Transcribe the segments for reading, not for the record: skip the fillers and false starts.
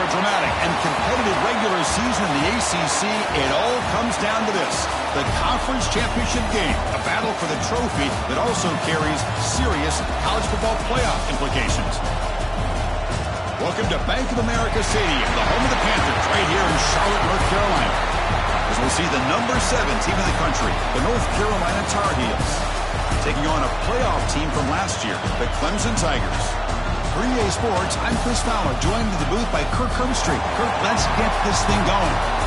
a dramatic and competitive regular season in the ACC, it all comes down to this: the conference championship game, a battle for the trophy that also carries serious college football playoff implications. Welcome to Bank of America Stadium, the home of the Panthers, right here in Charlotte, North Carolina, as we'll see the number 7 team in the country, the North Carolina Tar Heels, taking on a playoff team from last year, the Clemson Tigers. For EA Sports, I'm Chris Fowler, joined in the booth by Kirk Herbstreit. Kirk, let's get this thing going.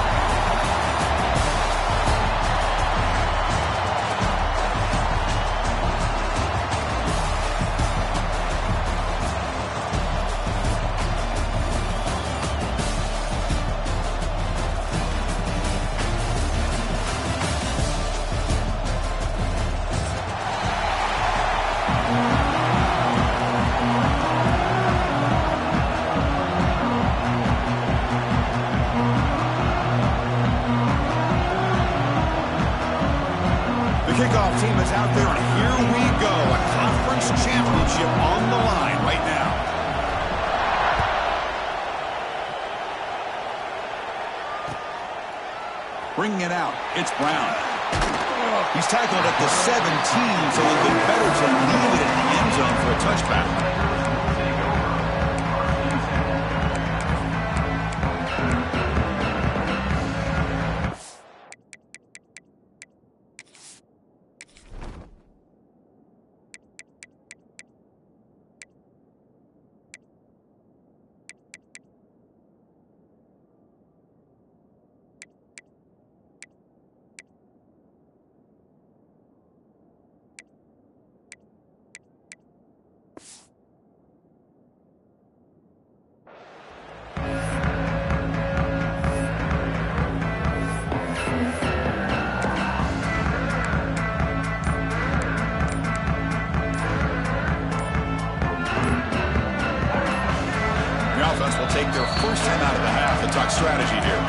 Kickoff team is out there, and here we go. A conference championship on the line right now. Bringing it out, it's Brown. He's tackled at the 17, so it'll be better to leave it in the end zone for a touchback. Will take their first time out of the half to talk strategy here.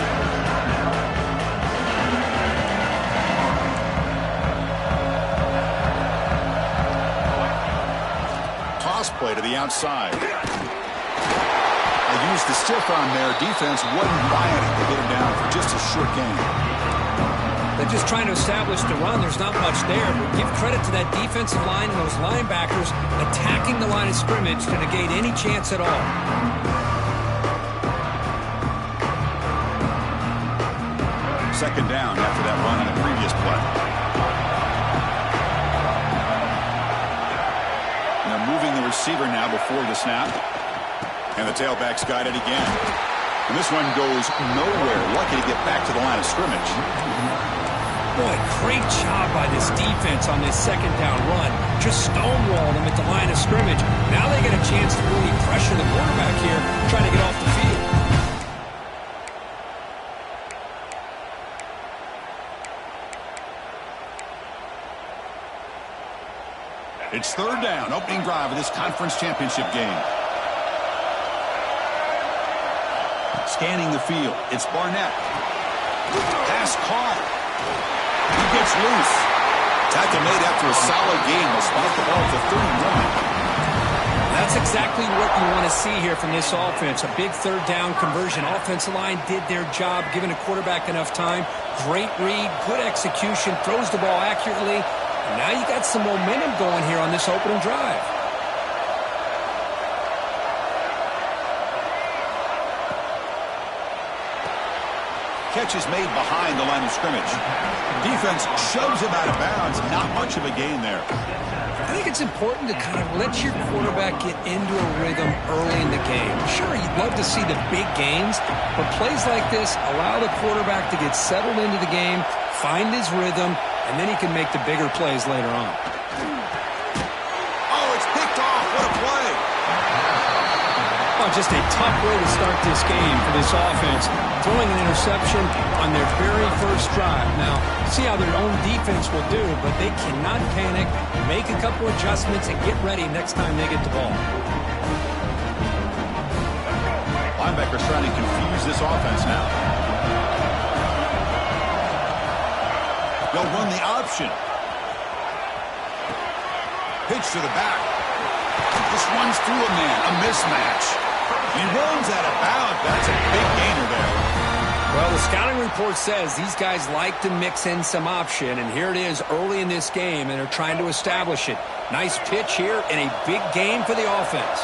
Toss play to the outside. They used the stiff arm there. Defense wasn't buying it to get him down for just a short gain. They're just trying to establish the run. There's not much there. But give credit to that defensive line and those linebackers attacking the line of scrimmage to negate any chance at all. Second down after that run on the previous play. And they're moving the receiver now before the snap. And the tailback's got it again. And this one goes nowhere. Lucky to get back to the line of scrimmage. Boy, great job by this defense on this second down run. Just stonewalled them at the line of scrimmage. Now they get a chance to really pressure the quarterback here, trying to get off the field. It's third down, opening drive of this conference championship game. Scanning the field, it's Barnett. Pass caught. He gets loose. Tackle made after a solid game. They'll spot the ball at the 31. That's exactly what you want to see here from this offense. A big third down conversion. Offensive line did their job, giving the quarterback enough time. Great read, good execution, throws the ball accurately. Now you got some momentum going here on this opening drive. Catch is made behind the line of scrimmage. Defense shoves him out of bounds. Not much of a gain there. I think it's important to kind of let your quarterback get into a rhythm early in the game. Sure, you'd love to see the big gains, but plays like this allow the quarterback to get settled into the game, find his rhythm, and then he can make the bigger plays later on. Oh, it's picked off. What a play. Oh, just a tough way to start this game for this offense. Throwing an interception on their very first drive. Now, see how their own defense will do, but they cannot panic, make a couple adjustments, and get ready next time they get the ball. Linebackers trying to confuse this offense now. They'll run the option. Pitch to the back. This runs through a man. A mismatch. He runs out of bounds. That's a big gainer there. Well, the scouting report says these guys like to mix in some option, and here it is early in this game, and they're trying to establish it. Nice pitch here and a big game for the offense.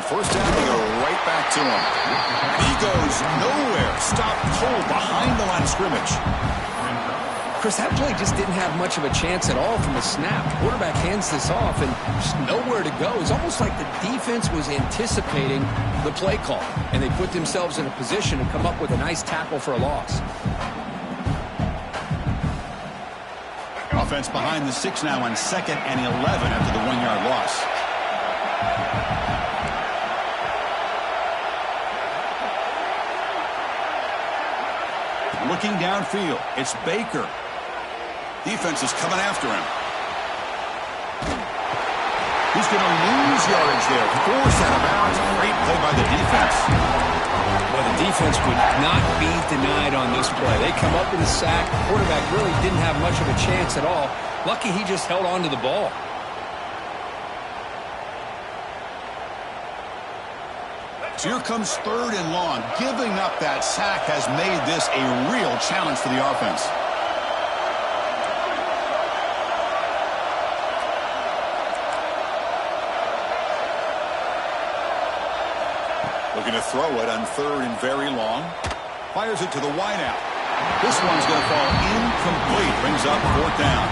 First down, they go right back to him. He goes nowhere. Stopped cold behind the line of scrimmage. Chris, that play just didn't have much of a chance at all from the snap. The quarterback hands this off and just nowhere to go. It's almost like the defense was anticipating the play call, and they put themselves in a position to come up with a nice tackle for a loss. Offense behind the 6 now on 2nd and 11 after the 1-yard loss. Looking downfield, it's Baker. Defense is coming after him. He's going to lose yardage there. Forced out of bounds. Great play by the defense. Well, the defense would not be denied on this play. They come up with a sack. The quarterback really didn't have much of a chance at all. Lucky he just held on to the ball. So here comes 3rd and long. Giving up that sack has made this a real challenge for the offense. Looking to throw it on 3rd and very long. Fires it to the wideout. This one's going to fall incomplete. Brings up 4th down.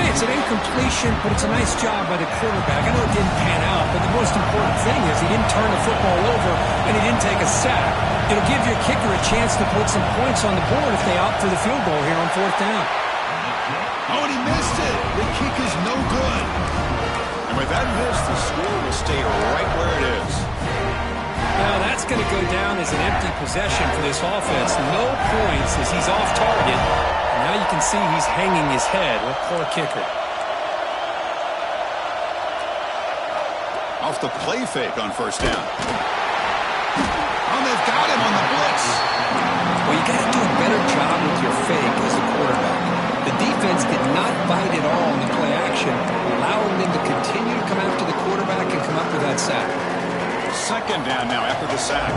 Hey, it's an incompletion, but it's a nice job by the quarterback. I know it didn't pan out, but the most important thing is he didn't turn the football over and he didn't take a sack. It'll give your kicker a chance to put some points on the board if they opt for the field goal here on 4th down. Oh, and he missed it. The kick is no good. And with that miss, the score will stay right where it is. Now that's going to go down as an empty possession for this offense. No points as he's off target. Now you can see he's hanging his head. What poor kicker. Off the play fake on 1st down. Oh, they've got him on the blitz. Well, you got to do a better job with your fake as a quarterback. The defense did not bite at all in the play action, allowing them to continue to come after the quarterback and come up with that sack. 2nd down now after the sack.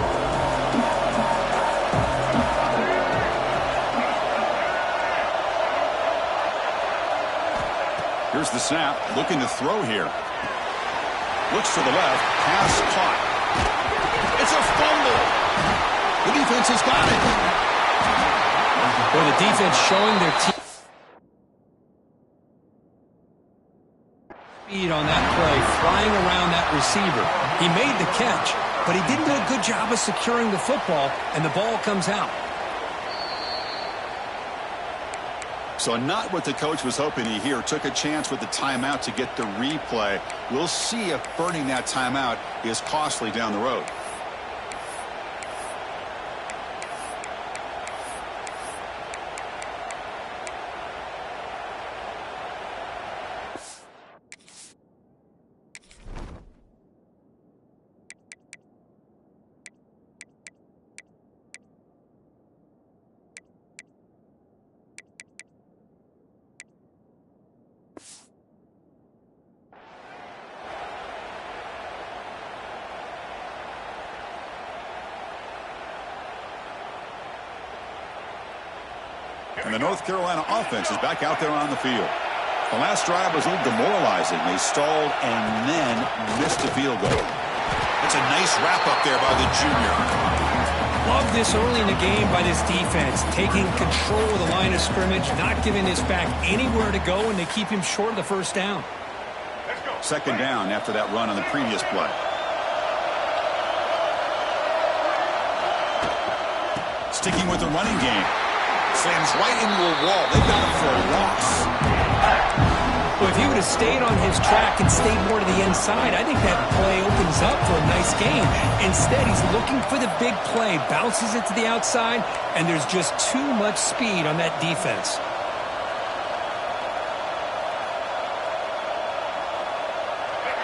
Here's the snap, looking to throw here. Looks to the left, pass caught. It's a fumble. The defense has got it. Well, the defense showing their team speed on that play, flying around that receiver. He made the catch, but he didn't do a good job of securing the football, and the ball comes out. So not what the coach was hoping to hear. Took a chance with the timeout to get the replay. We'll see if burning that timeout is costly down the road. And the North Carolina offense is back out there on the field. The last drive was a little demoralizing. They stalled and then missed a field goal. That's a nice wrap-up there by the junior. Love this early in the game by this defense, taking control of the line of scrimmage, not giving this back anywhere to go, and they keep him short of the 1st down. 2nd down after that run on the previous play. Sticking with the running game. Slams right into a wall. They've got him for a loss. Well, if he would have stayed on his track and stayed more to the inside, I think that play opens up for a nice game. Instead, he's looking for the big play, bounces it to the outside, and there's just too much speed on that defense.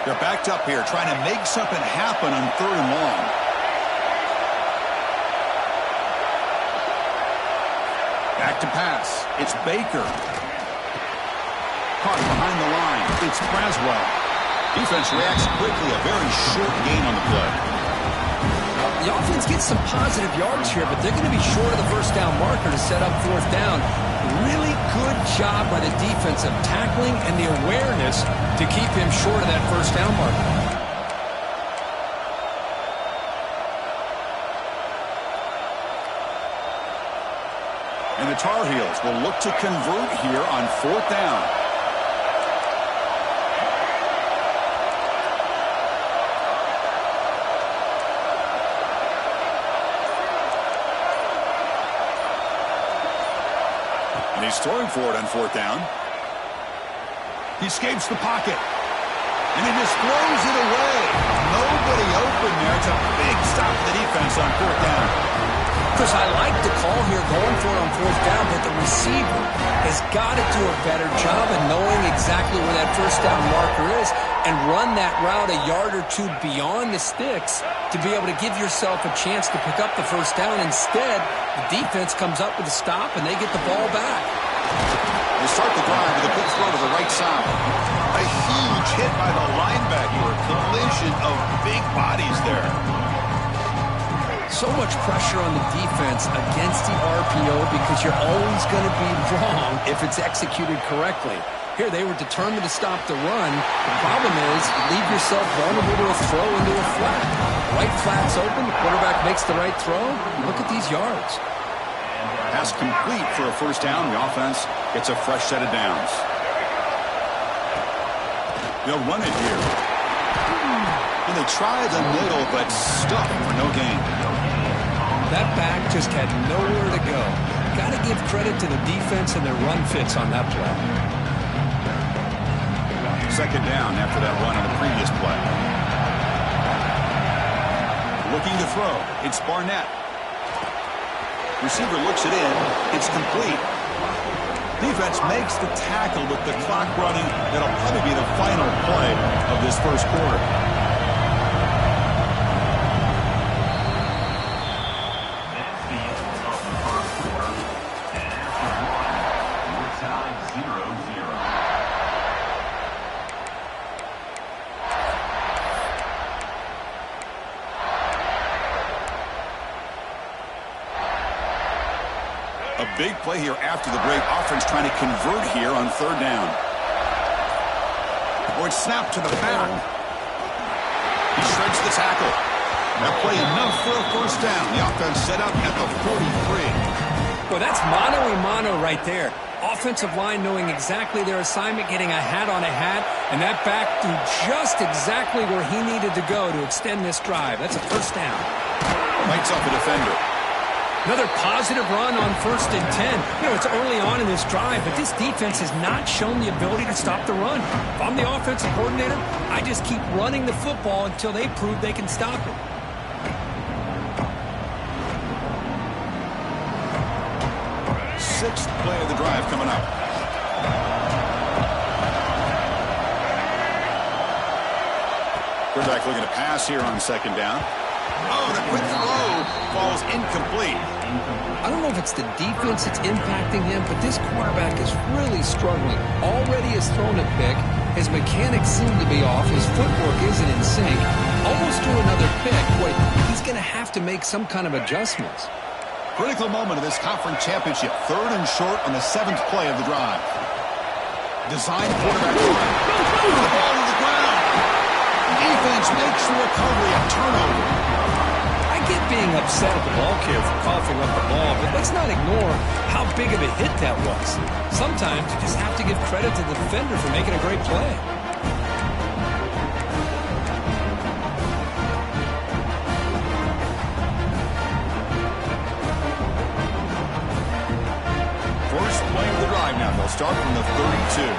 They're backed up here, trying to make something happen on 3rd and long. Back to pass. It's Baker. Caught behind the line. It's Brez. Defense reacts quickly. A very short gain on the play. The offense gets some positive yards here, but they're going to be short of the first down marker to set up 4th down. Really good job by the defense of tackling and the awareness to keep him short of that first down marker. And the Tar Heels will look to convert here on 4th down. And he's throwing for it on 4th down. He escapes the pocket. And he just throws it away. Nobody open there. It's a big stop for the defense on 4th down. Chris, I like the call here going for it on 4th down, but the receiver has got to do a better job of knowing exactly where that first down marker is and run that route a yard or two beyond the sticks to be able to give yourself a chance to pick up the first down. Instead, the defense comes up with a stop and they get the ball back. They start the drive with a quick throw to the right side. A huge hit by the linebacker. A collision of big bodies there. So much pressure on the defense against the RPO because you're always going to be wrong if it's executed correctly. Here, they were determined to stop the run. The problem is you leave yourself vulnerable to a throw into a flat. Right flat's open, the quarterback makes the right throw. Look at these yards. Pass complete for a first down. The offense gets a fresh set of downs. They'll run it here. And they try the middle, but stuck for no gain. That back just had nowhere to go. Got to give credit to the defense and their run fits on that play. Second down after that run on the previous play. Looking to throw. It's Barnett. Receiver looks it in. It's complete. Defense makes the tackle with the clock running. That'll probably be the final play of this first quarter. A big play here after the break. Offense trying to convert here on 3rd down. Or it's snapped to the back. He shreds the tackle. That play enough for a first down. The offense set up at the 43. Well, that's mano-a-mano right there. Offensive line knowing exactly their assignment, getting a hat on a hat, and that back threw just exactly where he needed to go to extend this drive. That's a first down. Lights up a defender. Another positive run on 1st and 10. You know, it's early on in this drive, but this defense has not shown the ability to stop the run. If I'm the offensive coordinator, I just keep running the football until they prove they can stop it. Sixth play of the drive coming up. Quarterback looking to pass here on 2nd down. Oh, the quick throw falls incomplete. I don't know if it's the defense that's impacting him, but this quarterback is really struggling. Already has thrown a pick. His mechanics seem to be off. His footwork isn't in sync. Almost threw another pick. Boy, he's going to have to make some kind of adjustments. Critical moment of this conference championship. 3rd and short on the 7th play of the drive. Design quarterback run. The ball to the ground. Defense makes the recovery. A turnover. I get being upset at the ball kid for coughing up the ball, but let's not ignore how big of a hit that was. Sometimes you just have to give credit to the defender for making a great play. First play of the drive now. They'll start from the 32.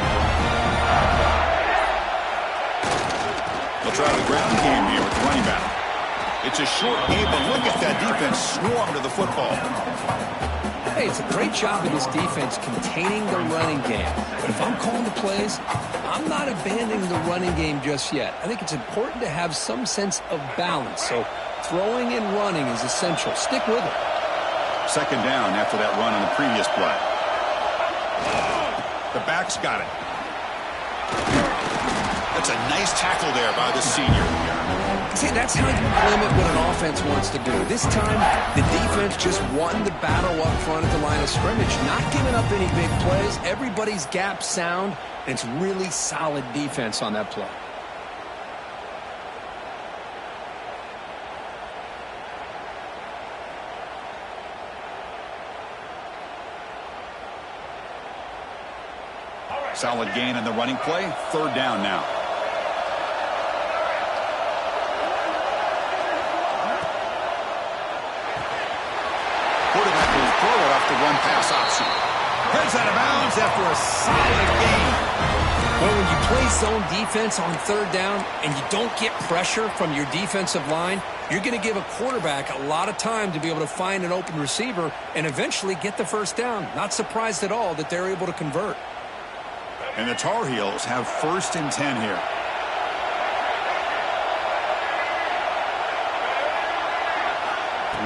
They'll try the ground game here with the running back. It's a short game, but look at that defense swarm to the football. say it's a great job of this defense containing the running game. But if I'm calling the plays, I'm not abandoning the running game just yet. I think it's important to have some sense of balance. So throwing and running is essential. Stick with it. Second down after that run on the previous play. The back's got it. That's a nice tackle there by the senior. See, that's how you limit what an offense wants to do. This time, the defense just won the battle up front at the line of scrimmage, not giving up any big plays. Everybody's gap sound, and it's really solid defense on that play. Solid gain on the running play. Third down now. Quarterback will throw it off the run-pass option. Heads out of bounds after a solid gain. Well, when you play zone defense on third down and you don't get pressure from your defensive line, you're going to give a quarterback a lot of time to be able to find an open receiver and eventually get the first down. Not surprised at all that they're able to convert. And the Tar Heels have 1st and 10 here.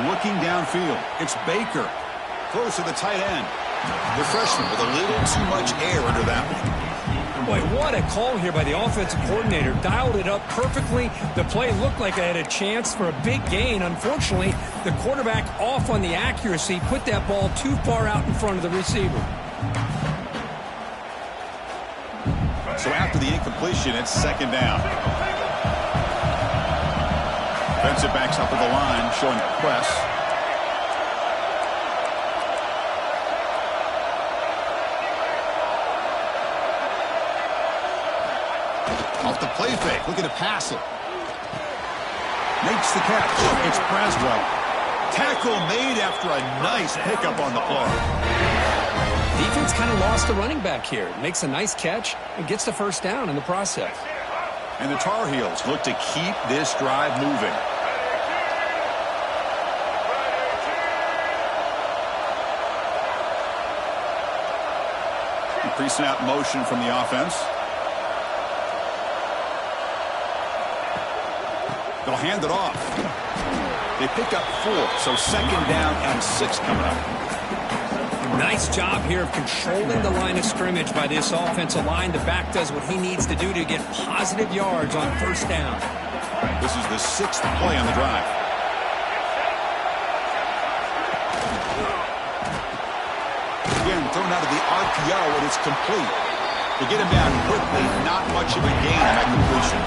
Looking downfield, it's Baker. Close to the tight end. The freshman with a little too much air under that one. Boy, what a call here by the offensive coordinator. Dialed it up perfectly. The play looked like it had a chance for a big gain. Unfortunately, the quarterback off on the accuracy, put that ball too far out in front of the receiver. So after the incompletion, it's second down. Defensive backs up at the line, showing press. Off the play fake, looking to pass it. Makes the catch. It's Brez. Tackle made after a nice pickup on the play. Defense kind of lost the running back here. Makes a nice catch and gets the first down in the process. And the Tar Heels look to keep this drive moving. Pre-snap motion from the offense. They'll hand it off. They pick up 4, so second down and 6 coming up. Nice job here of controlling the line of scrimmage by this offensive line. The back does what he needs to do to get positive yards on first down. This is the 6th play on the drive. Again, thrown out of the RPO, and it's complete. To get him down quickly, not much of a gain on that completion.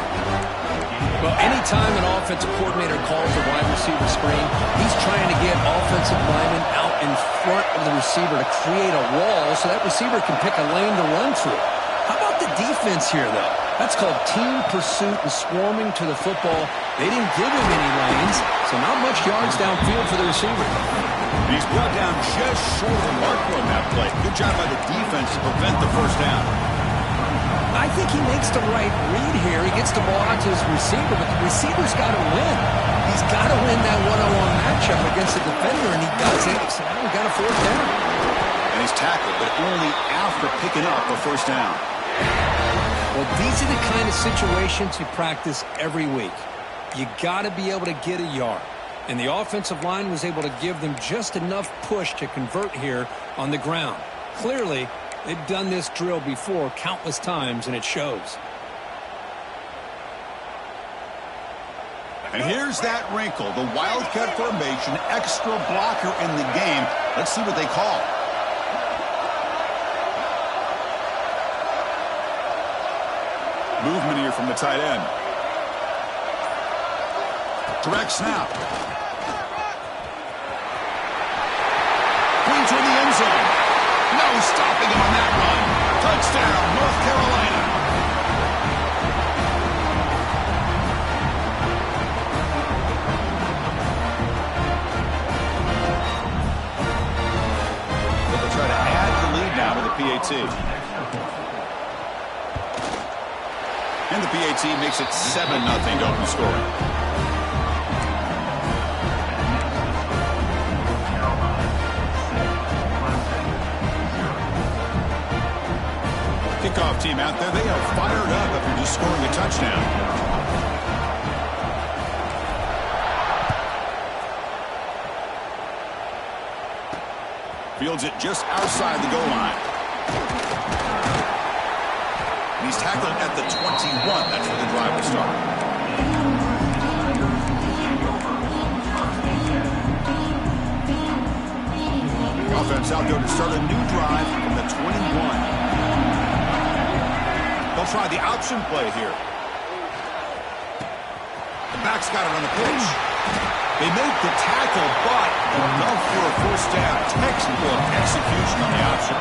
Well, anytime an offensive coordinator calls a wide receiver screen, he's trying to get offensive linemen out in front of the receiver to create a wall so that receiver can pick a lane to run through. How about the defense here, though? That's called team pursuit and swarming to the football. They didn't give him any lanes, so not much yards downfield for the receiver. He's brought down just short of the marker on that play. Good job by the defense to prevent the first down. I think he makes the right read here. He gets the ball out to his receiver, but the receiver's got to win. He's got to win that one-on-one matchup against the defender, and he does it. So now we got a fourth down. And he's tackled, but only after picking up a first down. Well, these are the kind of situations you practice every week. You got to be able to get a yard. And the offensive line was able to give them just enough push to convert here on the ground. Clearly, they've done this drill before countless times, and it shows. And here's that wrinkle, the Wildcat formation, extra blocker in the game. Let's see what they call. Movement here from the tight end. Direct snap. Queen to the end zone. No stopping him on that run. Touchdown, North Carolina. They'll try to add the lead now with the PAT. And the PAT makes it 7-0 to open scoring. kickoff team out there, they are fired up after just scoring a touchdown. Fields it just outside the goal line. And he's tackled at the 21. That's where the drive will start. The offense out there to start a new drive from the 21. They'll try the option play here. The back's got it on the pitch. They make the tackle, but enough for a first down. Textbook execution on the option.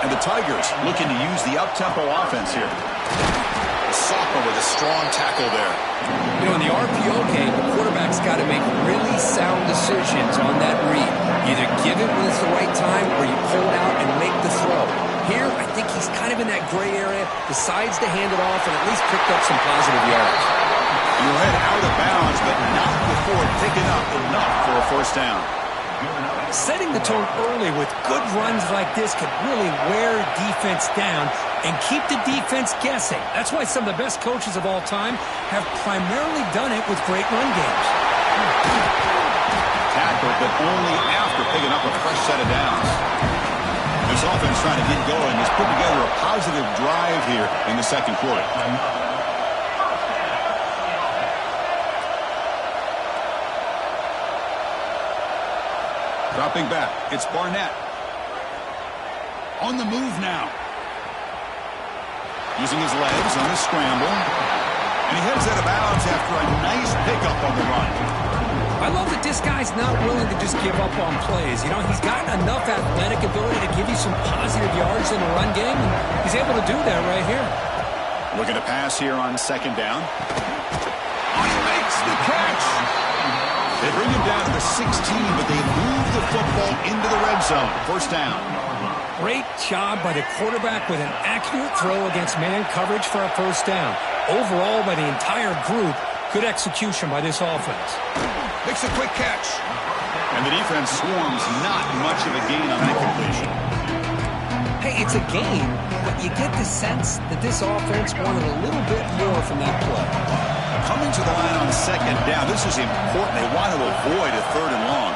And the Tigers looking to use the up-tempo offense here. The sophomore with a strong tackle there. You know, in the RPO game, the quarterback's got to make really sound decisions on that read. Either give it when it's the right time or you pull it out and make the throw. Here, I think he's kind of in that gray area, decides to hand it off and at least picked up some positive yards. You head out of bounds, but not before picking up enough for a first down. Setting the tone early with good runs like this can really wear defense down and keep the defense guessing. That's why some of the best coaches of all time have primarily done it with great run games. Tackled, but only after picking up a fresh set of downs. This offense trying to get going has put together a positive drive here in the second quarter. Dropping back, it's Barnett. On the move now. Using his legs on the scramble. And he heads out of bounds after a nice pickup on the run. I love that this guy's not willing to just give up on plays. You know, he's got enough athletic ability to give you some positive yards in the run game, and he's able to do that right here. Looking to pass here on second down. Oh, he makes the catch. They bring him down to the 16, but they move the football into the red zone. First down. Great job by the quarterback with an accurate throw against man coverage for a first down. Overall, by the entire group, good execution by this offense. Makes a quick catch. And the defense swarms not much of a gain on that completion. Hey, it's a gain, but you get the sense that this offense wanted a little bit more from that play. Coming to the line on second down, this is important. They want to avoid a third and long.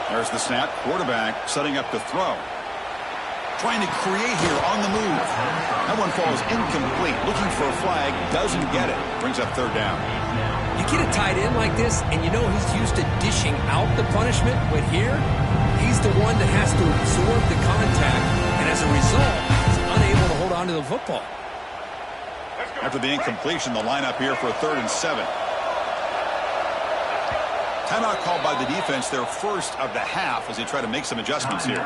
There's the snap. Quarterback setting up the throw. Trying to create here on the move. That one falls incomplete. Looking for a flag. Doesn't get it. Brings up third down. You get a tight end like this, and you know he's used to dishing out the punishment. But here, he's the one that has to absorb the contact. And as a result, he's unable to hold on to the football. After the incompletion, the lineup here for a 3rd and 7. Timeout called by the defense, their first of the half, as they try to make some adjustments here.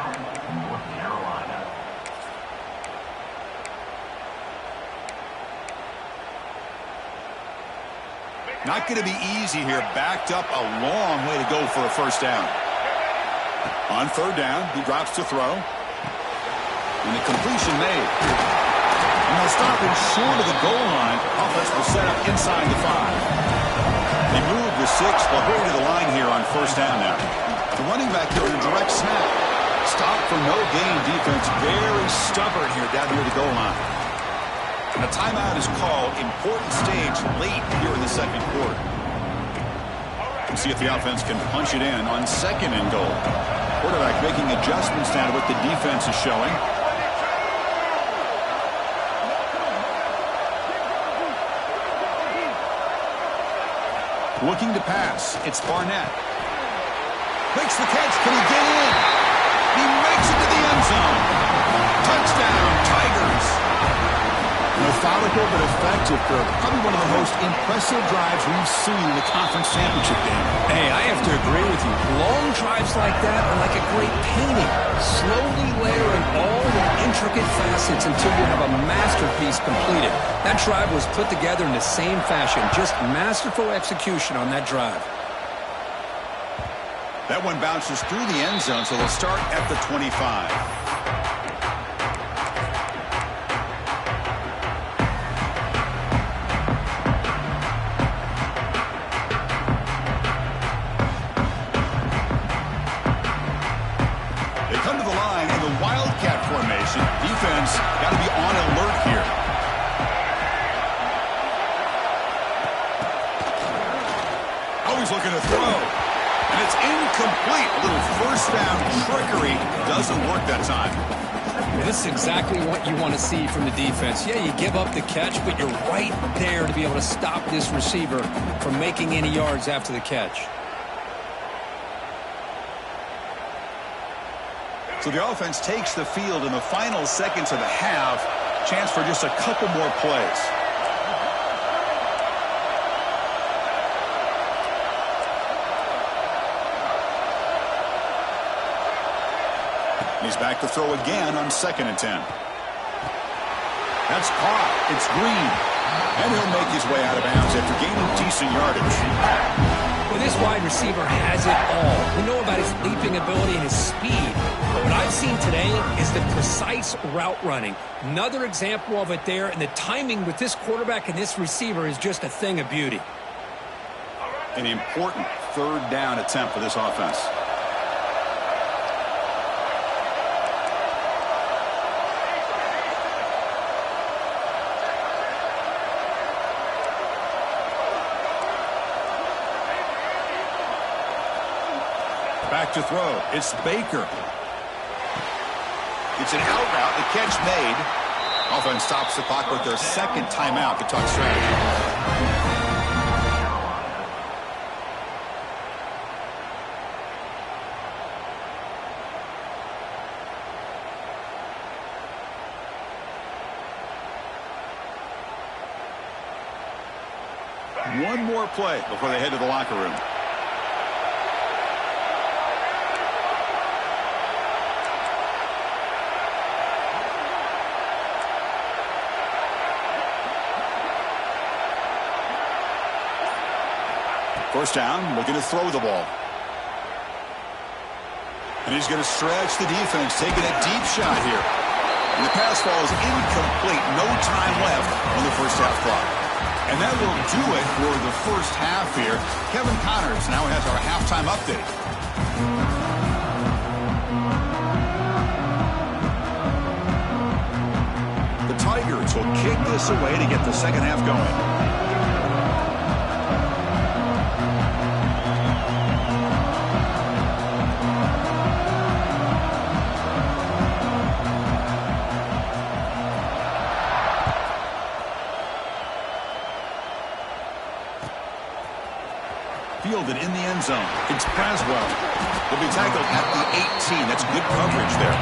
Not going to be easy here. Backed up a long way to go for a first down. On third down, he drops to throw. And the completion made. And they'll stop him short of the goal line. Offense will set up inside the 5. They move the 6. They'll hurry to the line here on first down now. The running back here in a direct snap. Stop for no gain. Defense very stubborn here down near the goal line. And a timeout is called. Important stage late here in the second quarter. We'll see if the offense can punch it in on second and goal. Quarterback making adjustments now to what the defense is showing. Looking to pass. It's Barnett. Makes the catch. Can he get in? He makes it to the end zone. Touchdown, Tigers. Methodical but effective for probably one of the most impressive drives we've seen in the conference championship game. Hey, I have to agree with you. Long drives like that are like a great painting. Slowly layering all the intricate facets until you have a masterpiece completed. That drive was put together in the same fashion. Just masterful execution on that drive. That one bounces through the end zone, so they'll start at the 25. Defense got to be on alert incomplete. A little first down trickery doesn't work that time. This is exactly what you want to see from the defense. Yeah, you give up the catch, but you're right there to be able to stop this receiver from making any yards after the catch. So the offense takes the field in the final seconds of the half. Chance for just a couple more plays. He's back to throw again on 2nd and 10. That's caught. It's Green. And he'll make his way out of bounds after gaining decent yardage. Well, this wide receiver has it all. We know about his leaping ability and his speed. But what I've seen today is the precise route running. Another example of it there. And the timing with this quarterback and this receiver is just a thing of beauty. An important 3rd down attempt for this offense. Back to throw. It's Baker. It's an out route. The catch made. Offense stops the clock with their 2nd timeout to talk strategy. One more play before they head to the locker room. First down, looking to throw the ball. And he's going to stretch the defense, taking a deep shot here. And the pass ball is incomplete. No time left on the first half clock. And that will do it for the first half here. Kevin Connors now has our halftime update. The Tigers will kick this away to get the second half going. Fielded in the end zone. It's Braswell. Will be tackled at the 18. That's good coverage there.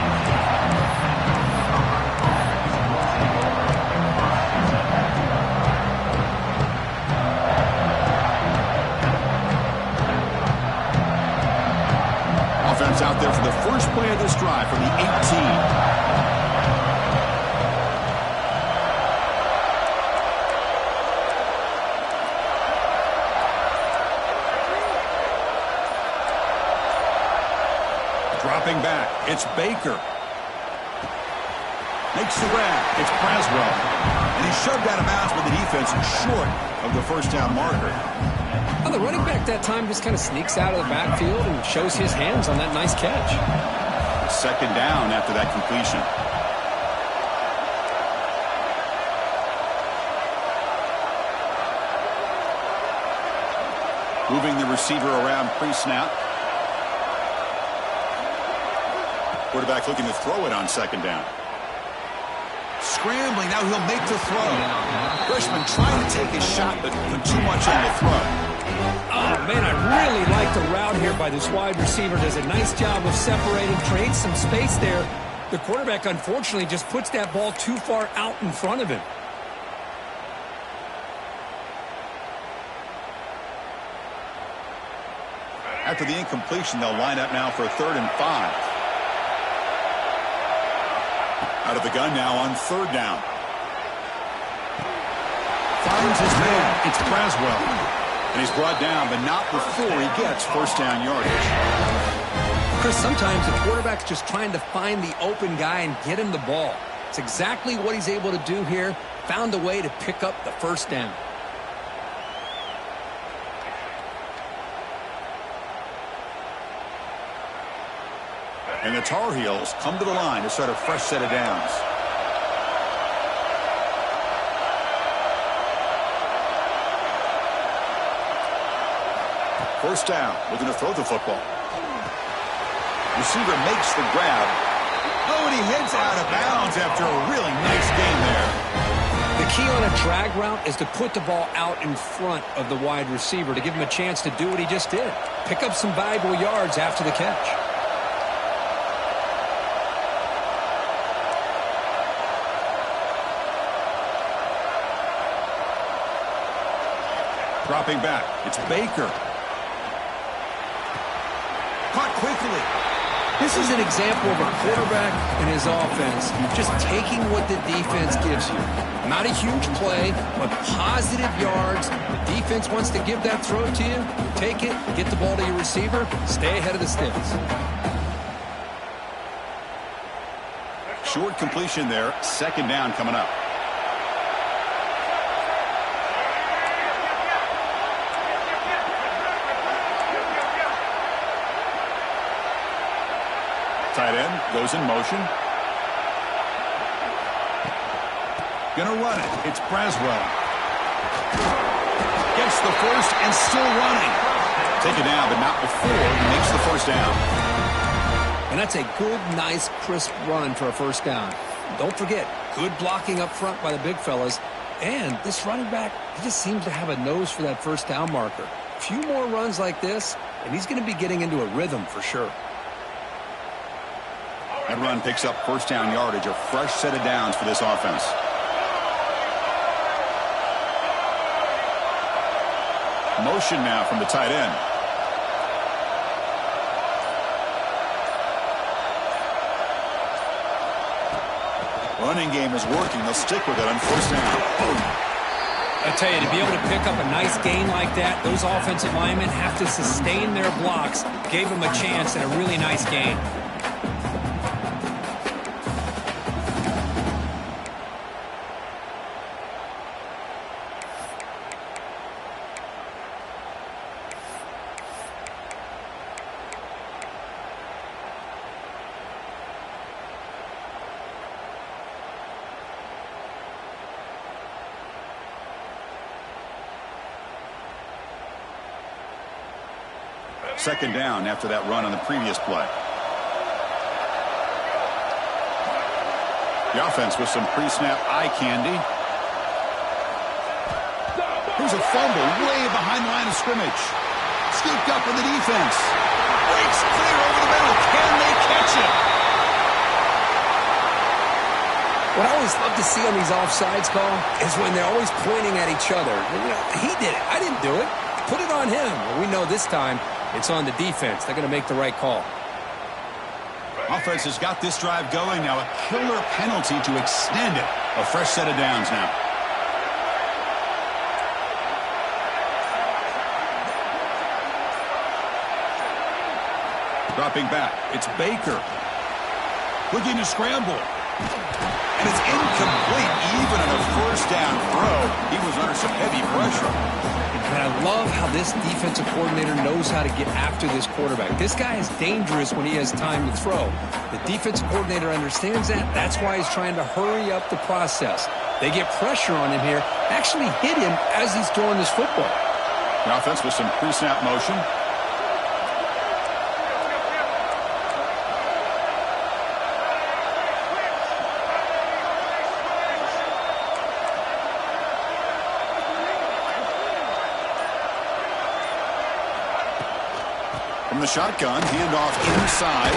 Offense out there for the first play of this drive from the 18. Dropping back, it's Baker. Makes the grab, it's Braswell. And he's shoved out of bounds with the defense short of the first down marker. Well, the running back that time just kind of sneaks out of the backfield and shows his hands on that nice catch. 2nd down after that completion. Moving the receiver around pre-snap. Quarterback looking to throw it on 2nd down. Scrambling, now he'll make the throw. Freshman trying to take his shot, but put too much on the throw. Oh, man, I really like the route here by this wide receiver. Does a nice job of separating, creates some space there. The quarterback, unfortunately, just puts that ball too far out in front of him. After the incompletion, they'll line up now for 3rd and 5. Out of the gun now on 3rd down. Finds his man. It's Braswell. And he's brought down, but not before he gets first down yardage. Chris, sometimes the quarterback's just trying to find the open guy and get him the ball. It's exactly what he's able to do here. Found a way to pick up the first down. And the Tar Heels come to the line to start a fresh set of downs. First down, looking to throw the football. Receiver makes the grab. Oh, and he heads out of bounds after a really nice game there. The key on a drag route is to put the ball out in front of the wide receiver to give him a chance to do what he just did. Pick up some valuable yards after the catch. Dropping back. It's Baker. Caught quickly. This is an example of a quarterback and his offense just taking what the defense gives you. Not a huge play, but positive yards. The defense wants to give that throw to you. You take it, get the ball to your receiver, stay ahead of the sticks. Short completion there. Second down coming up. Tight end goes in motion. Gonna run it. It's Brez. Gets the first and still running. Take it down, but not before he makes the first down. And that's a good, nice, crisp run for a first down. Don't forget, good blocking up front by the big fellas. And this running back, he just seems to have a nose for that first down marker. A few more runs like this, and he's going to be getting into a rhythm for sure. That run picks up first down yardage, a fresh set of downs for this offense. Motion now from the tight end. Running game is working. They'll stick with it on first down. Boom. I tell you, to be able to pick up a nice gain like that, those offensive linemen have to sustain their blocks. Gave them a chance and a really nice gain. Second down after that run on the previous play. The offense with some pre-snap eye candy. Here's a fumble way behind the line of scrimmage. Scooped up in the defense. Breaks clear over the middle. Can they catch it? What I always love to see on these offsides call is when they're always pointing at each other. You know, he did it. I didn't do it. Put it on him. Well, we know this time it's on the defense. They're going to make the right call. Offense has got this drive going. Now a killer penalty to extend it. A fresh set of downs now. Dropping back. It's Baker. Looking to scramble. And it's incomplete. Even on a first down throw, he was under some heavy pressure. And I love how this defensive coordinator knows how to get after this quarterback. This guy is dangerous when he has time to throw. The defensive coordinator understands that. That's why he's trying to hurry up the process. They get pressure on him here, actually hit him as he's throwing this football. The offense with some pre-snap motion. From the shotgun, handoff inside.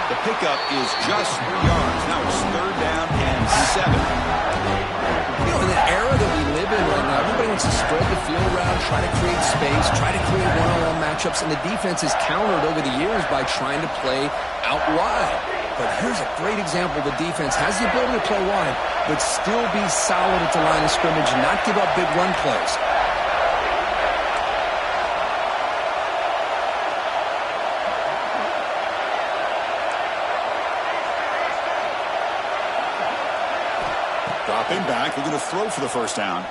The pickup is just 3 yards. Now it's third down and 7. You know, in the era that we live in right now, everybody wants to spread the field around, try to create space, try to create one-on-one matchups, and the defense is countered over the years by trying to play out wide. But here's a great example. The defense has the ability to play wide, but still be solid at the line of scrimmage and not give up big run plays. Dropping back, looking to throw for the first down.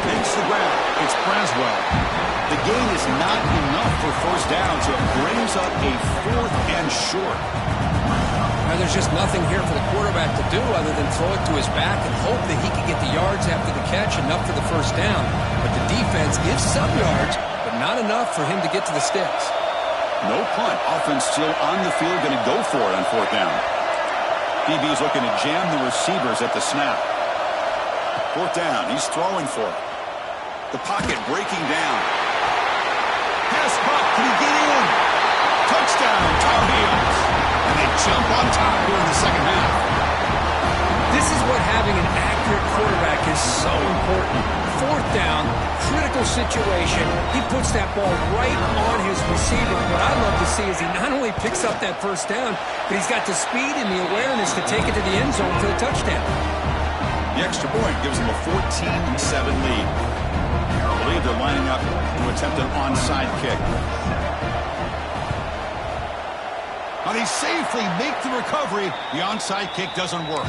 Makes the grab. It's Brez. The gain is not enough for first down, so it brings up a 4th and short. Now, there's just nothing here for the quarterback to do other than throw it to his back and hope that he can get the yards after the catch, enough for the first down. But the defense gives some yards, but not enough for him to get to the sticks. No punt. Offense still on the field, going to go for it on fourth down. DB's looking to jam the receivers at the snap. Fourth down. He's throwing for it. The pocket breaking down. Pass caught. Can he get in? Touchdown, Tar Heels. And they jump on top here in the second half. This is what having an accurate quarterback is so important. Fourth down, critical situation. He puts that ball right on his receiver. What I love to see is he not only picks up that first down, but he's got the speed and the awareness to take it to the end zone for the touchdown. The extra point gives them a 14-7 lead. I believe they're lining up to attempt an onside kick. Now they safely make the recovery. The onside kick doesn't work.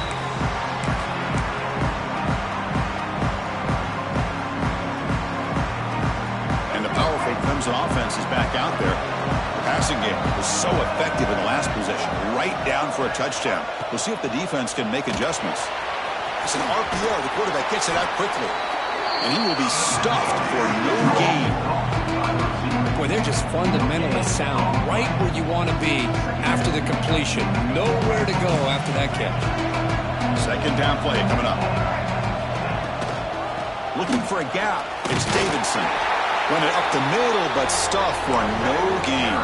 And the powerful Clemson offense is back out there. The passing game was so effective in the last possession. Right down for a touchdown. We'll see if the defense can make adjustments. It's an RPO. The quarterback gets it out quickly. And he will be stuffed for no gain. Boy, they're just fundamentally sound. Right where you want to be after the completion. Nowhere to go after that catch. Second down play coming up. Looking for a gap. It's Davidson. Running up the middle, but stuffed for no gain.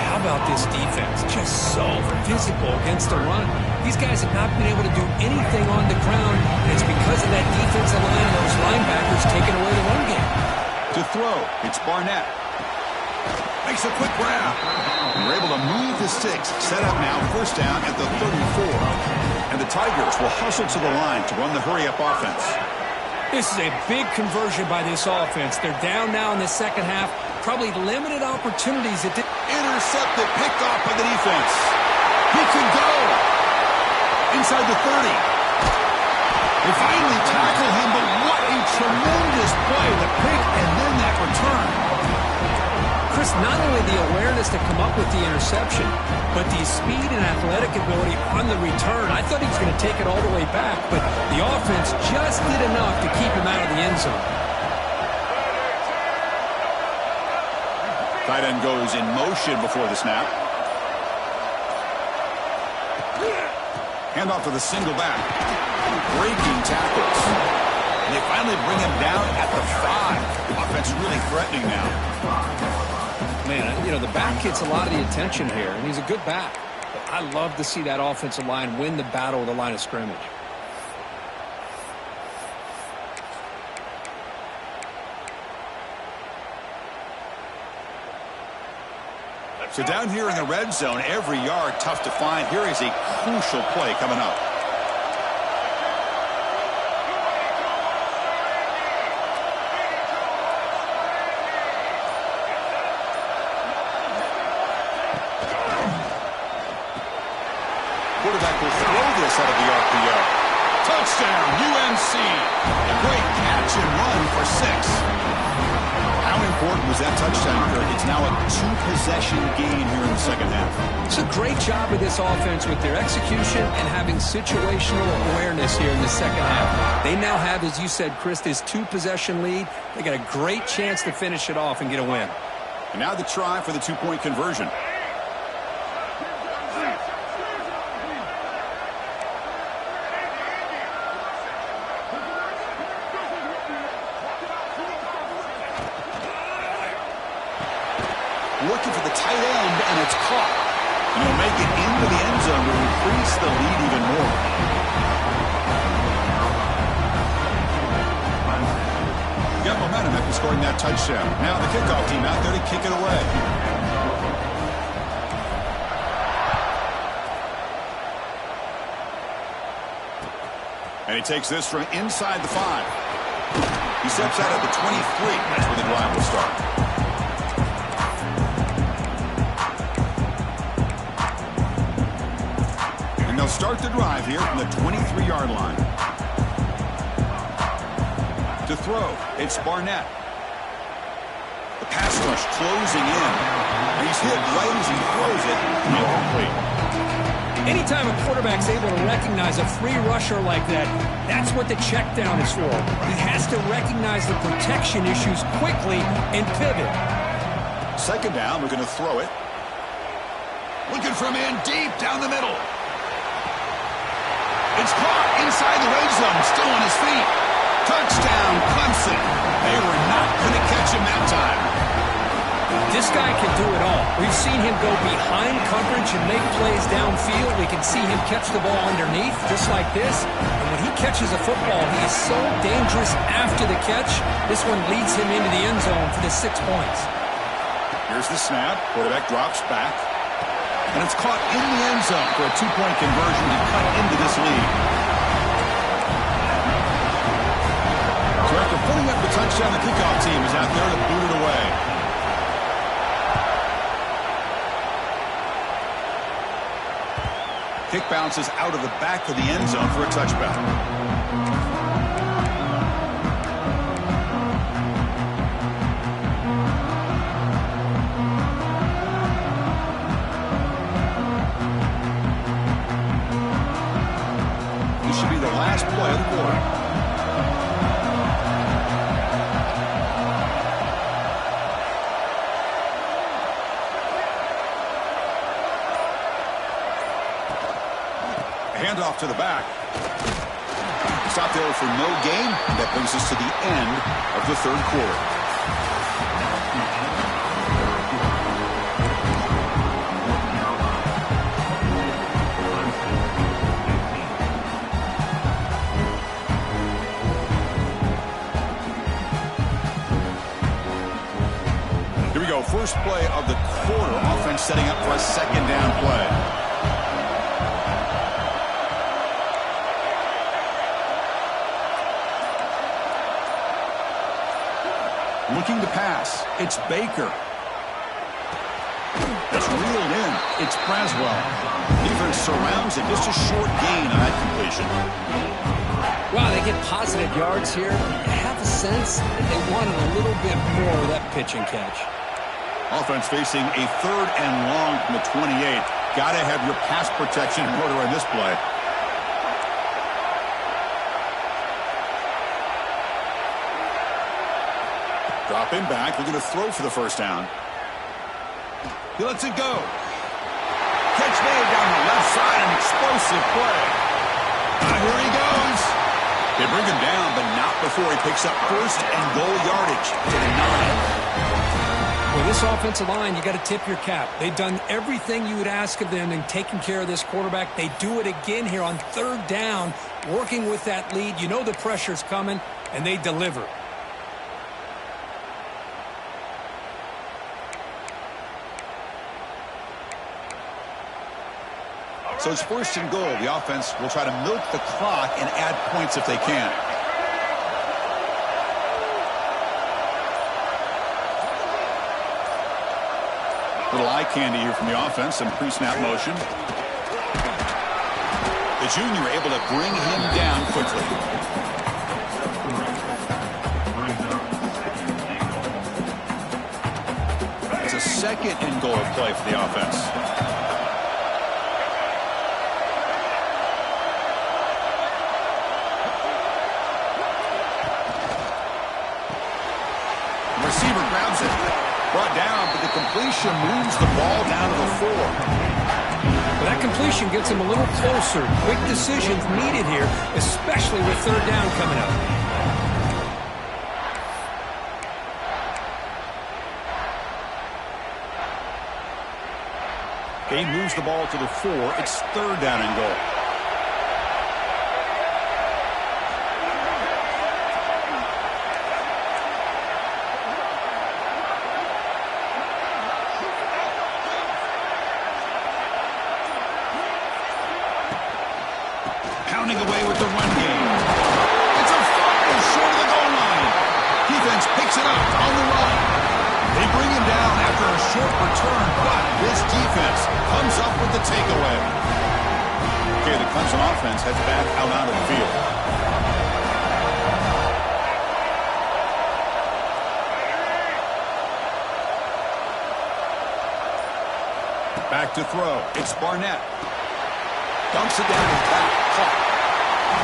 How about this defense? Just so physical against the run. These guys have not been able to do anything on the ground, and it's because of that defensive line and those linebackers taking away the run game. To throw, it's Barnett. Makes a quick grab. And they're able to move the sticks. Set up now, first down at the 34. And the Tigers will hustle to the line to run the hurry-up offense. This is a big conversion by this offense. They're down now in the second half. Probably limited opportunities. Intercepted, picked off by the defense. He can go. Inside the 30. They finally tackle him, but what a tremendous play. The pick and then that return. Chris, not only the awareness to come up with the interception, but the speed and athletic ability on the return. I thought he was going to take it all the way back, but the offense just did enough to keep him out of the end zone. Tight end goes in motion before the snap. Handoff to the single back. Breaking tackles. And they finally bring him down at the 5. Offense really threatening now. Man, you know, the back gets a lot of the attention here, and he's a good back. But I love to see that offensive line win the battle of the line of scrimmage. So down here in the red zone, every yard tough to find. Here is a crucial play coming up. Quarterback will throw this out of the RPO. Touchdown, UNC. A great catch and run for 6. How important was that touchdown here? It's now a 2-possession game here in the second half. It's a great job of this offense with their execution and having situational awareness here in the second half. They now have, as you said, Chris, this 2-possession lead. They got a great chance to finish it off and get a win. And now the try for the 2-point conversion. Looking for the tight end, and it's caught. And he'll make it into the end zone to increase the lead even more. Got momentum after scoring that touchdown. Now the kickoff team out there to kick it away. And he takes this from inside the 5. He steps out at the 23. That's where the drive will start. They'll start the drive here from the 23-yard line. To throw, it's Barnett. The pass rush closing in. And he's hit right as he throws it. Incomplete. Anytime a quarterback's able to recognize a free rusher like that, that's what the check down is for. He has to recognize the protection issues quickly and pivot. second down. We're going to throw it. Looking for a man deep down the middle. It's caught inside the red zone. Still on his feet. Touchdown, Clemson. They were not going to catch him that time. This guy can do it all. We've seen him go behind coverage and make plays downfield. We can see him catch the ball underneath, just like this. And when he catches a football, he is so dangerous after the catch. This one leads him into the end zone for the 6 points. Here's the snap. Quarterback drops back. And it's caught in the end zone for a 2-point conversion to cut into this lead. So after putting up the touchdown, the kickoff team is out there to boot it away. Kick bounces out of the back of the end zone for a touchback. This should be the last play of the quarter. Handoff to the back. Stop there for no gain. That brings us to the end of the third quarter. Here we go. First play of the quarter. Offense setting up for a second down play. Looking to pass. It's Baker. That's reeled in. It's Brez. Defense surrounds it. Just a short gain on that completion. Wow, they get positive yards here. I have a sense that they wanted a little bit more of that pitch and catch. Offense facing a 3rd and long from the 28. Got to have your pass protection in order on this play. Dropping back, looking to throw for the first down. He lets it go. Catch made down the left side, an explosive play. And here he goes. They bring him down, but not before he picks up first and goal yardage to the 9. With this offensive line, you got to tip your cap. They've done everything you would ask of them in taking care of this quarterback. They do it again here on 3rd down, working with that lead. You know the pressure's coming, and they deliver. So it's 1st and goal. The offense will try to milk the clock and add points if they can. Little eye candy here from the offense. Some pre-snap motion. The junior able to bring him down quickly. It's a 2nd and goal play for the offense. Receiver grabs it. Brought down, but the completion moves the ball down to the 4. Well, that completion gets him a little closer. Quick decisions needed here, especially with 3rd down coming up. He moves the ball to the 4. It's 3rd down and goal. Away with the run game. It's a fumble short of the goal line. Defense picks it up on the run. They bring him down after a short return, but this defense comes up with the takeaway. Okay, the Clemson offense heads back out onto the field. Back to throw. It's Barnett. Dunks it down and back. Caught.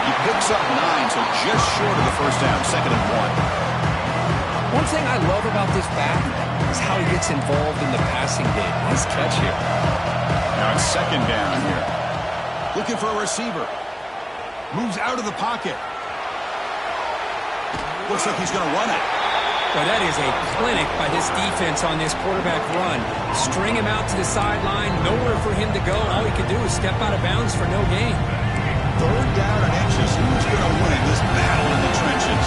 He picks up 9, so just short of the first down, 2nd and 1. One thing I love about this back, is how he gets involved in the passing game. Nice catch here. Now it's second down here. Looking for a receiver. Moves out of the pocket. Looks like he's going to run it. Well, that is a clinic by this defense on this quarterback run. String him out to the sideline, nowhere for him to go. All he can do is step out of bounds for no gain. Third down and inches. Who's going to win this battle in the trenches?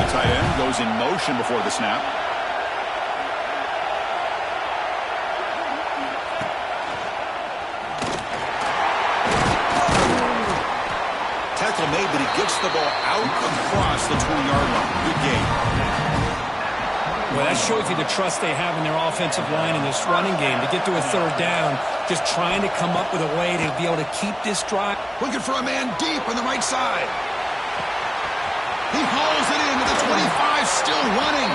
The tight end goes in motion before the snap. Tackle made, but he gets the ball out across the 20-yard line. Good game. Well, that shows you the trust they have in their offensive line in this running game to get to a third down, just trying to come up with a way to be able to keep this drive. Looking for a man deep on the right side. He hauls it into the 25, still running.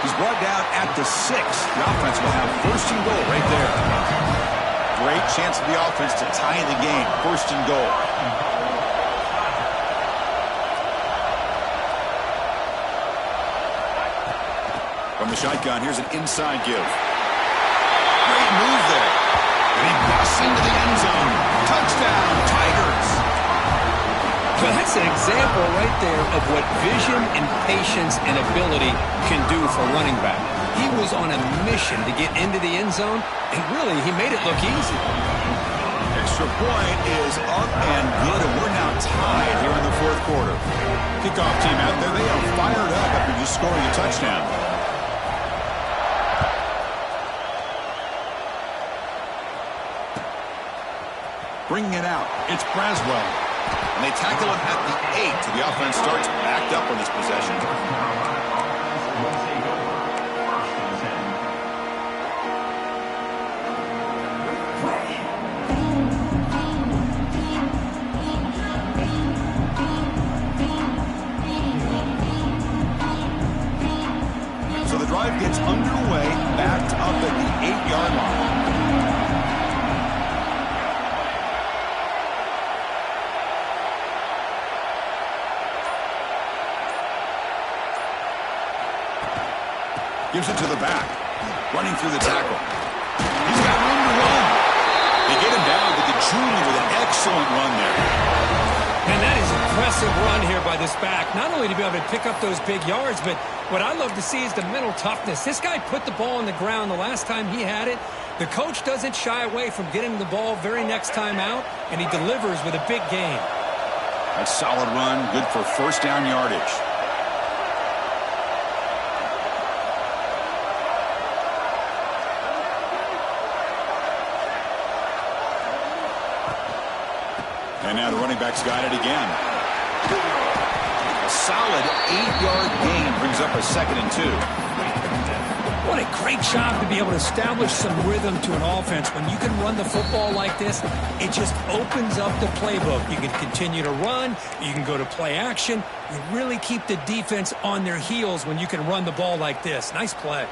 He's brought down at the 6. The offense will have first and goal right there. Great chance for the offense to tie the game. First and goal. From the shotgun, here's an inside give. Great move there. And he busts into the end zone. Touchdown, Tigers. Well, that's an example right there of what vision and patience and ability can do for running back. He was on a mission to get into the end zone, and really, he made it look easy. Extra point is up and good, and we're now tied here in the fourth quarter. Kickoff team out there, they are fired up after just scoring a touchdown. Bringing it out, it's Braswell. And they tackle him at the 8, so the offense starts backed up on this possession. So the drive gets underway, backed up at the 8-yard line. Gives it to the back. Running through the tackle. He's got room to run. They get him down to the junior with an excellent run there. And that is an impressive run here by this back. Not only to be able to pick up those big yards, but what I love to see is the mental toughness. This guy put the ball on the ground the last time he had it. The coach doesn't shy away from getting the ball very next time out, and he delivers with a big gain. That's a solid run. Good for first down yardage. And now the running back's got it again. A solid 8-yard gain brings up a 2nd and 2. What a great job to be able to establish some rhythm to an offense. When you can run the football like this, it just opens up the playbook. You can continue to run. You can go to play action. You really keep the defense on their heels when you can run the ball like this. Nice play.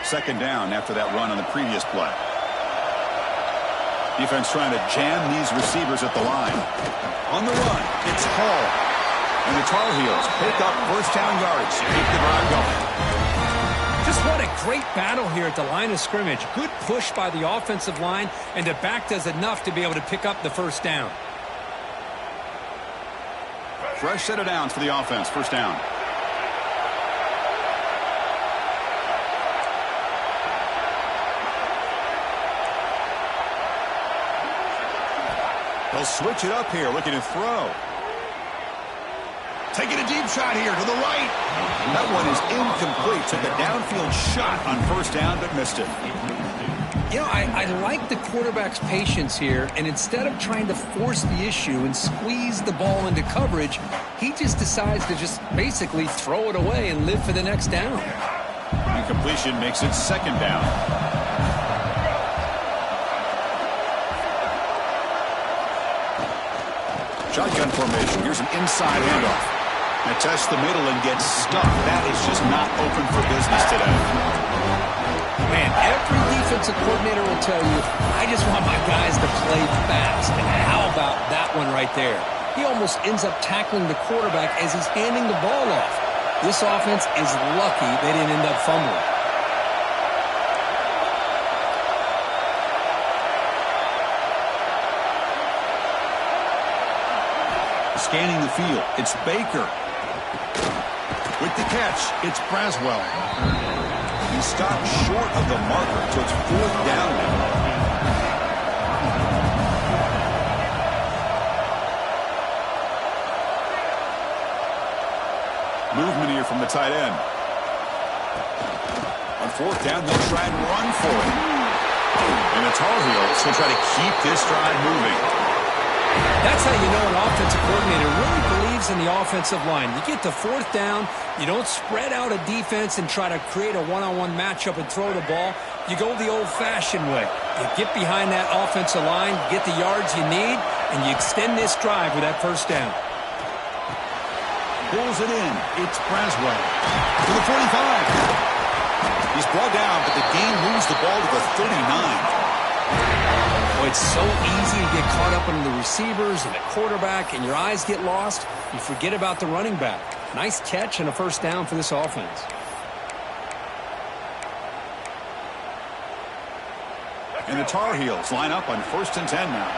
Second down after that run on the previous play. Defense trying to jam these receivers at the line. On the run, it's Hall. And the Tar Heels pick up first down yards to keep the drive going. Just what a great battle here at the line of scrimmage. Good push by the offensive line, and the back does enough to be able to pick up the first down. Fresh set of downs for the offense. First down. They'll switch it up here, looking to throw. Taking a deep shot here to the right. That one is incomplete. Took a downfield shot on first down, but missed it. You know, I like the quarterback's patience here, and instead of trying to force the issue and squeeze the ball into coverage, he just decides to just basically throw it away and live for the next down. Incompletion makes it second down. Shotgun formation. Here's an inside handoff. And tests the middle and gets stuck. That is just not open for business today. Man, every defensive coordinator will tell you, I just want my guys to play fast. And how about that one right there? He almost ends up tackling the quarterback as he's handing the ball off. This offense is lucky they didn't end up fumbling. Scanning the field, it's Baker. With the catch, it's Brez. He stopped short of the marker, so it's 4th down now. Movement here from the tight end. On 4th down, they'll try and run for it. And the Tar Heels will try to keep this drive moving. That's how you know an offensive coordinator really believes in the offensive line. You get to 4th down, you don't spread out a defense and try to create a one-on-one matchup and throw the ball. You go the old-fashioned way. You get behind that offensive line, get the yards you need, and you extend this drive with that 1st down. Pulls it in. It's Brez to the 45. He's brought down, but the game moves the ball to the 39. Oh, it's so easy to get caught up in the receivers and the quarterback, and your eyes get lost. You forget about the running back. Nice catch and a 1st down for this offense. And the Tar Heels line up on 1st and 10 now.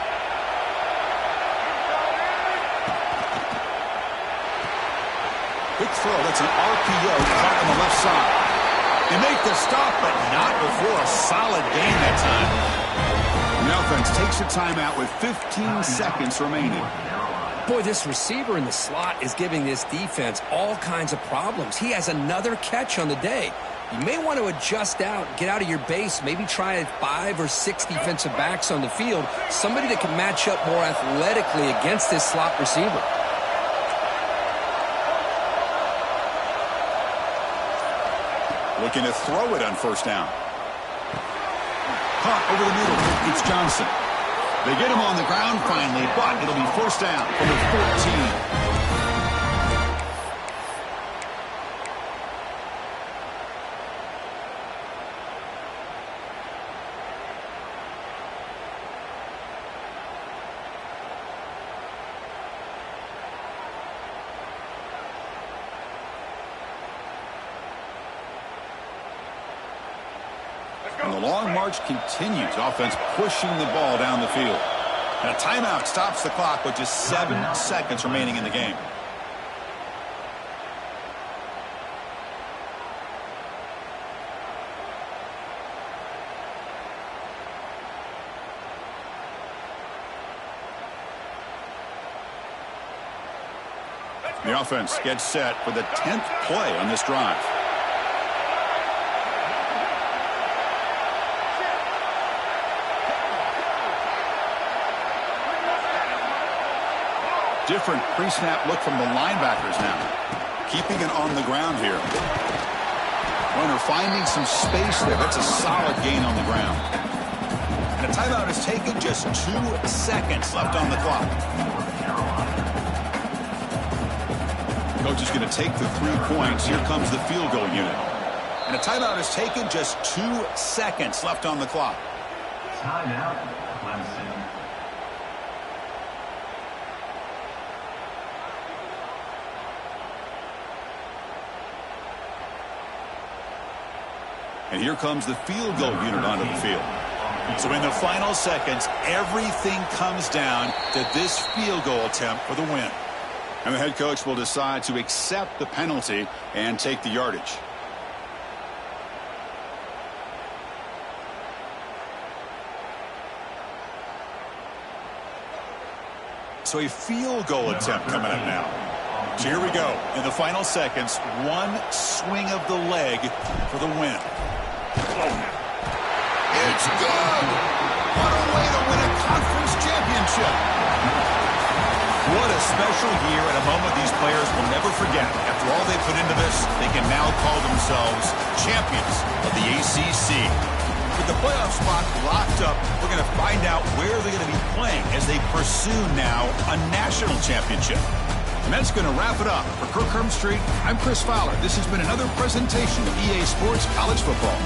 Quick throw. That's an RPO caught on the left side. They make the stop, but not before a solid gain that time. The offense takes a timeout with 15 seconds remaining. Boy, this receiver in the slot is giving this defense all kinds of problems. He has another catch on the day. You may want to adjust out, get out of your base, maybe try 5 or 6 defensive backs on the field, somebody that can match up more athletically against this slot receiver. Looking to throw it on 1st down. Caught over the middle. It's Johnson. They get him on the ground finally, but it'll be 1st down from the 14. And the long march continues. Offense pushing the ball down the field. And a timeout stops the clock with just 7 seconds remaining in the game. The offense gets set for the 10th play on this drive. Different pre-snap look from the linebackers now. Keeping it on the ground here. Runner finding some space there. That's a solid gain on the ground. And a timeout is taken. Just 2 seconds left on the clock. Coach is going to take the 3 points. Here comes the field goal unit. And a timeout is taken. Just 2 seconds left on the clock. Timeout, Clemson. And here comes the field goal unit onto the field. So in the final seconds, everything comes down to this field goal attempt for the win. And the head coach will decide to accept the penalty and take the yardage. So a field goal attempt coming up now. So here we go. In the final seconds, 1 swing of the leg for the win. It's good! What a way to win a conference championship! What a special year and a moment these players will never forget. After all they put into this, they can now call themselves champions of the ACC. With the playoff spot locked up, we're going to find out where they're going to be playing as they pursue now a national championship. And that's going to wrap it up. For Kirk Street, I'm Chris Fowler. This has been another presentation of EA Sports College Football.